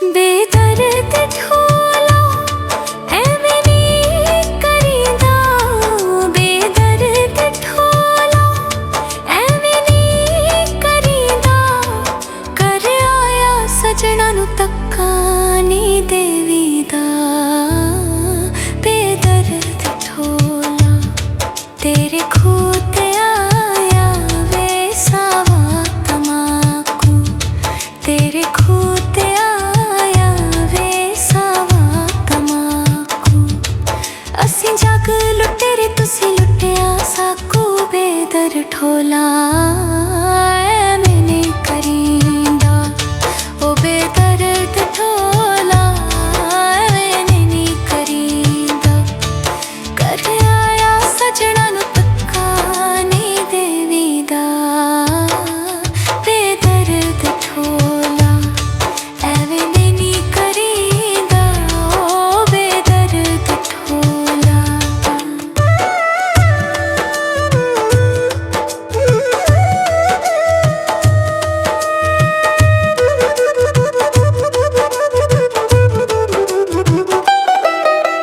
बेदर्द ढोला ऐवें नी करीदा, बेदर्द ढोला ऐवें नी करीदा, कर आया सजना नू तक्का नी देवीदा। बेदर्द ढोला तेरे खूह ते आया वे सावा तमाकू, तेरे खूह ते असी जग लुटेरे तुसी लुटिया साकू। बेदर ढोला ऐवें नी करींदा, ओ बेदर्द ढोला ऐवें नी करींदा, कर आया सजना नू तक्का नी देवीदा। बेदर्द ढोला ऐवें नी करींदा, ओ बेदर्द ढोला।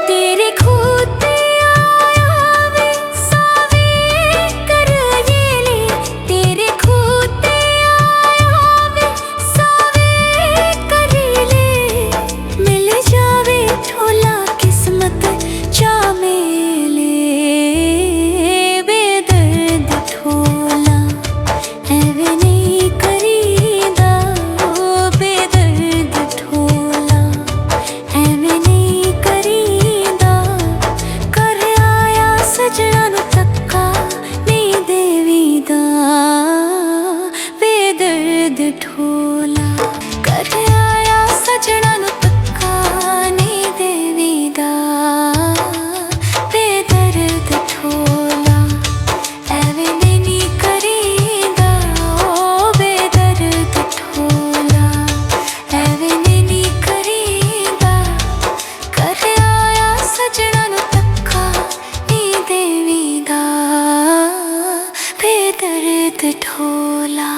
तेरे खूह ते आया वे सावे कर ये ले, तेरे खूह ते आया वे सावे कर ले, मिल जावे ढोला किस्मत चा मेले। बेदर्द ढोला ऐवें नी करीदा, ओ बेदर्द ढोला ऐवें नी करीदा, कर आया सजना नू तक्का नी देवीदा। बेदर्द ढोला कर आया सजना नू तक्का नी देवीदा। बेदर्द ढोला ऐवें नी करीदा, ओ बेदर्द ढोला ऐवें नी करीदा, कर आया सजना नू तक्का नी देवीदा। बेदर्द ढोला।